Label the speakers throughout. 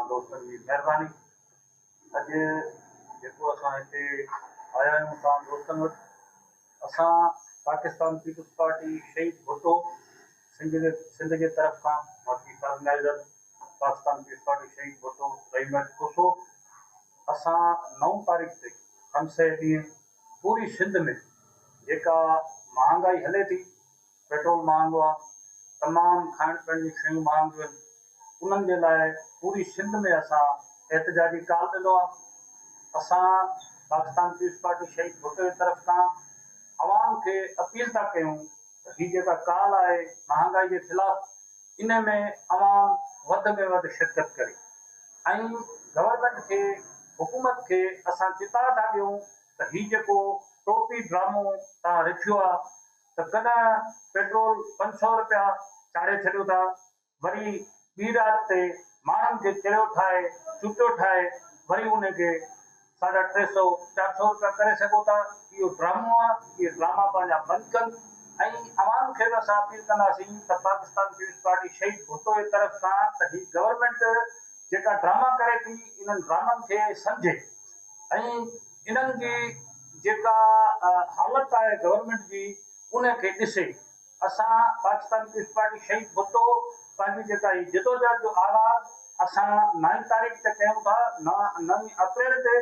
Speaker 1: तमाम दोस्तन की मेहरबानी। अॼु जेको असां हिते आया आहियूं तमाम दोस्तन वटि, असां पाकिस्तान पीपल्स पार्टी शहीद भुट्टो सिंध के तरफ का बाकी ऑर्गेनाइजर पाकिस्तान पीपल्स पार्टी शहीद भुट्टो रहीमत कोसो असां 9 तारीख़ ते खमसे ॾींहुं पूरी सिंध में जेका महांगाई हले थी, पेट्रोल महांगो आहे, तमाम खाइण पीअण जी शयूं महांगियूं आहिनि, उन्हनि जे लाइ पूरी सिंध में असां एहतजाजी कॉल ॾिनो आहे। असां पाकिस्तान पीपल्स पार्टी शहीद भुट्टो की तरफ खां आवाम के अपील था कयूं त हीअ जेका कॉल आहे महांगाई के खिलाफ़, इन में आवाम वध में वध शिरकत करे ऐं गवर्नमेंट के हुकूमत के असां चिता था ॾियूं त हीअ जेको टोपी ड्रामो तव्हां रखियो आहे त कॾहिं पेट्रोल 500 रुपया चाढ़े छॾियो था, वरी ॿी राति ते माण्हुनि खे चिड़ियो ठाहे चुटियो ठाहे वरी उनखे 350-400 रुपया करे सघो था। इहो ड्रामो आहे, इहे ड्रामा पंहिंजा बंदि कनि ऐं आवाम खे बि असां अपील कंदासीं त पाकिस्तान पीपल्स पार्टी शहीद भुट्टो जी तरफ़ खां त हीअ गवर्नमेंट जेका ड्रामा करे थी, इन्हनि ड्रामनि खे सम्झे ऐं इन्हनि जी जेका हालत आहे गवर्नमेंट जी उनखे ॾिसे। असां पाकिस्तान पीपल्स पार्टी शहीद भुट्टो पंहिंजी जेका ही जदोजहद जो आगाज़ असां 9 तारीख़ ते कयूं था, 9 अप्रैल ते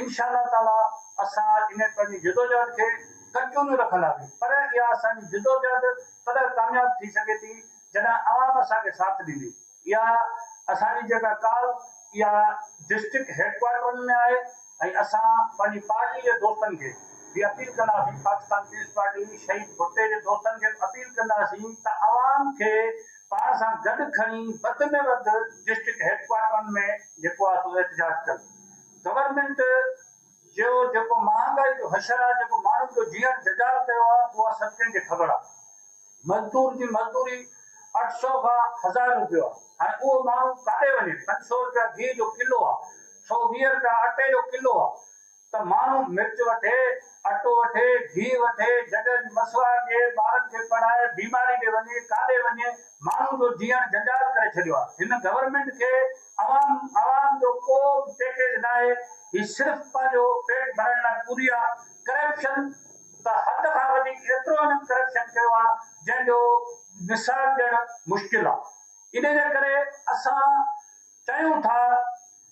Speaker 1: इंशाअल्लाह ताला असां इन पंहिंजी जदोजहद खे कंटिन्यू रखंदासीं। पर इहा असांजी जदोजहद तॾहिं कामयाब थी सघे थी जॾहिं आवाम असांखे साथ ॾींदी। इहा असांजी जेका कॉल इहा डिस्ट्रिक्ट हेडक्वार्टरनि में आहे ऐं असां पंहिंजी पार्टी जे दोस्तनि खे भी अपील कंदासीं, पाकिस्तान पीपल्स पार्टी शहीद भुट्टे जे दोस्तनि खे अपील कंदासीं त आवाम खे पाण सां गॾु खणी वधि में वधि डिस्ट्रिक्ट हेडक्वार्टरनि में जेको आहे सो एहतजाज कनि। गवर्नमेंट जो जेको महांगाई जो हशर आहे, जेको माण्हुनि जो जीअण जजाल कयो आहे, उहा सभु कंहिंखे ख़बर आहे। मज़दूर जी मज़दूरी 800 खां 1000 रुपयो आहे। हाणे उहो माण्हू काॾे वञे? 500 रुपया घी जो किलो आहे, 120 रुपया अटे जो किलो आहे, त माण्हू मिर्च वठे, अटो वठे, घी वठे, जॾहिं मसवाड़ ॾिए, ॿारनि खे पढ़ाए, बीमारी ॾे वञे, काॾे वञे, माण्हू जो जीअण जंजाल करे छॾियो आहे। हिन गवर्नमेंट खे आवाम जो को पैकेज न आहे, हीउ सिर्फ़ु पंहिंजो पेट भरण लाइ पूरी आहे। करप्शन त हद खां वधीक एतिरो हिननि करप्शन कयो आहे जंहिंजो मिसाल ॾियणु मुश्किल आहे। इन जे करे असां चयूं था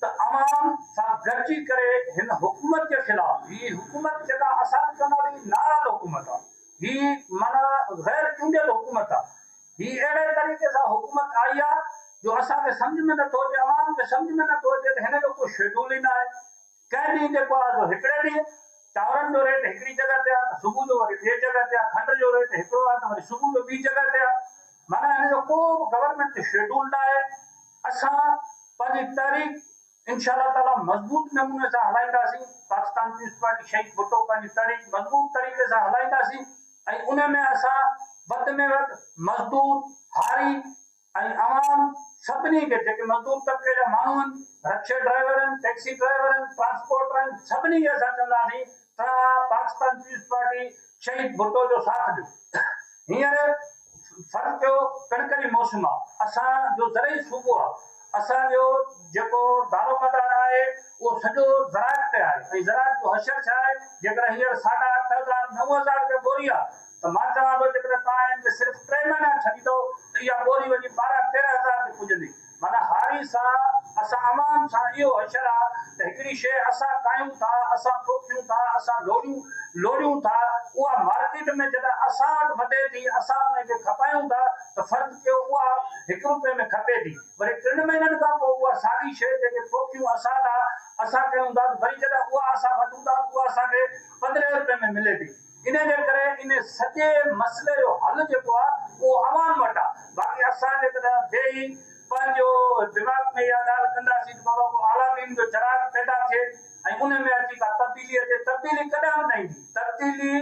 Speaker 1: त आवाम सां गॾिजी करे हिन हुकूमत जे ख़िलाफ़, ही हुकूमत जेका असां चवंदासीं नाराज़ हुकूमत आहे, ही माना गैर चूंडियल हुकूमत आहे, ही अहिड़े तरीक़े सां हुकूमत आई आहे जो असांखे सम्झ में नथो अचे, आवाम खे सम्झ में नथो अचे त हिन जो कोई शेड्यूल ई न आहे। कंहिं ॾींहुं जेको आहे सो हिकिड़े ॾींहुं चांवरनि जो रेट हिकिड़ी जॻह ते आहे त सुबुह जो वरी ॿिए जॻह ते आहे, खंड जो रेट हिकिड़ो आहे त वरी सुबुह जो ॿी जॻह ते आहे। माना हिन जो को गवर्नमेंट शेड्यूल न आहे। असां पंहिंजी तहरीक इंशाअल्लाह ताला मज़बूत नमूने सां हलाईंदासीं। पाकिस्तान पीपल्स पार्टी शहीद भुट्टो पंहिंजी तहरीक मज़बूत तरीक़े सां हलाईंदासीं ऐं उन में असां वधि में वधि मज़दूर, हारी ऐं आवाम सभिनी खे, जेके मज़दूर तबिके जा माण्हू आहिनि, रिक्शा ड्राइवर आहिनि, टैक्सी ड्राइवर आहिनि, ट्रांसपोर्टर आहिनि, सभिनी खे असां चवंदासीं तव्हां पाकिस्तान पीपल्स पार्टी शहीद भुट्टो जो साथ ॾियो। हींअर फर्ज़ कयो कणिक जी मौसम आहे, असांजो ज़रई सूबो आहे, असांजो जेको दारोमदार आहे उहो सॼो ज़राअत ते आहे ऐं ज़राअत जो हशर छा आहे, जेकर हींअर 8,500 9,000 रुपया बोरी आहे त मां चवां थो जेकर तव्हां हिनखे सिर्फ़ु 3 महीना छॾींदो त इहा बोरी वञी 12-13,000 ते पुॼंदी। माना हारी सां असां आवाम सां इहो हशर आहे त हिकिड़ी शइ असां कायूं था, असां पोखियूं था, असां लोड़ियूं था, उहा मार्केट में जॾहिं असां वटि वधे थी, असां उनखे खपायूं था त फ़र्ज़ु कयो उहा 1 रुपए में खपे थी, वरी 3 महीननि खां पोइ उहा साॻी शइ जेके पोखियूं असां कयूं था वरी जॾहिं उहा असां वठूं था उहा असांखे 15 रुपए में मिले थी। इन जे करे इन सॼे मसइले जो हल जेको आहे उहो आवाम वटि आहे। बाक़ी असां जेकॾहिं वेही पंहिंजो दिमाग़ में इहा ॻाल्हि कंदासीं त बाबा को आलादीन जो चिराग पैदा थिए ऐं उन में अची का तब्दीली अचे, तब्दीली कॾहिं बि न ईंदी। तब्दीली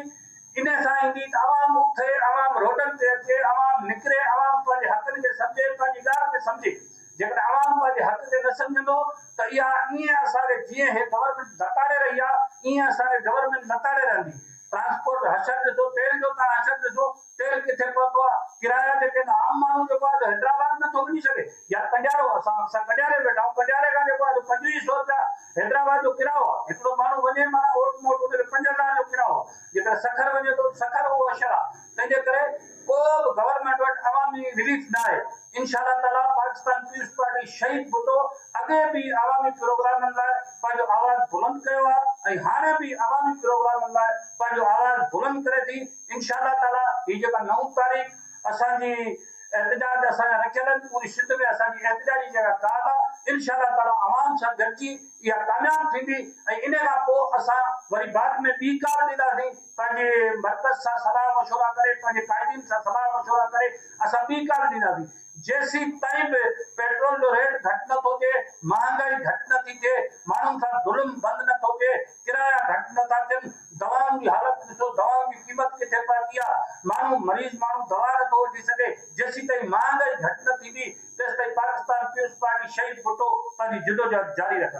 Speaker 1: इन सां ईंदी त आवाम उथे, आवाम रोडनि ते अचे, आवाम निकिरे, आवाम पंहिंजे हक़नि खे सम्झे, पंहिंजी ॻाल्हि खे सम्झे। जेकर आवाम पंहिंजे हक़ खे न सम्झंदो त इहा ईअं असांखे जीअं हे गवर्नमेंट नताड़े रही आहे ईअं असांखे गवर्नमेंट नताड़े रहंदी। ट्रांसपोर्ट हशर ॾिसो, तेल जो तव्हां हशर ॾिसो, तेल किथे पहुतो आहे, किराया जेके आम माण्हू जेको आहे हैदराबाद नथो वञी सघे या कंडियारो असां कंडियारे वेठा आहियूं कंडियारे खां जेको आहे 2500 रुपया हैदराबाद जो किरायो आहे हिकिड़ो माण्हू वञे माना ओट मोट उनखे 5000 जो किरायो जेकर सखर वञे तो सखर उहो अशर आहे तंहिंजे करे को बि गवर्नमेंट वटि अवामी रिलीफ न आहे इंशाअल्लाह ताला पाकिस्तान पीपुल्स पार्टी शहीद भुट्टो अॻे बि अवामी प्रोग्रामनि लाइ पंहिंजो आवाज़ बुलंद कयो आहे ऐं हाणे बि अवामी प्रोग्रामनि लाइ पंहिंजो आवाज़ बुलंद करे थी इंशाअल्लाह ताला हीअ जेका 9 तारीख़ असांजी एहतजाज असांजा रखियल आहिनि पूरी सिंध में असांजी एहतजाजी जेका काल आहे इंशाअल्लाह ताला अवाम सां गॾिजी इहा कामयाब थींदी ऐं इन खां पोइ असां वरी बाद में ॿी काल ॾींदासीं पंहिंजे मर्कज़ सां सलाह मशवरा करे पंहिंजे क़ाइदीन सां सलाह मशवरा करे असां ॿी काल ॾींदासीं जेसी ताईं बि पेट्रोल जो रेट घटि नथो थिए महांगाई घटि नथी थिए माण्हुनि सां ज़ुल्म बंदि नथो थिए किराया घटि नथा थियनि दवाउनि जी हालत ॾिसो दवाउनि जी क़ीमत किथे पहुती आहे माण्हू मरीज़ माण्हू दवा नथो वठी सघे जेसी ताईं महांगाई घटि न थींदी तेसि ताईं पाकिस्तान पीपुल्स पार्टी शहीद भुट्टो पंहिंजी जिदोजहद जारी रखंदी।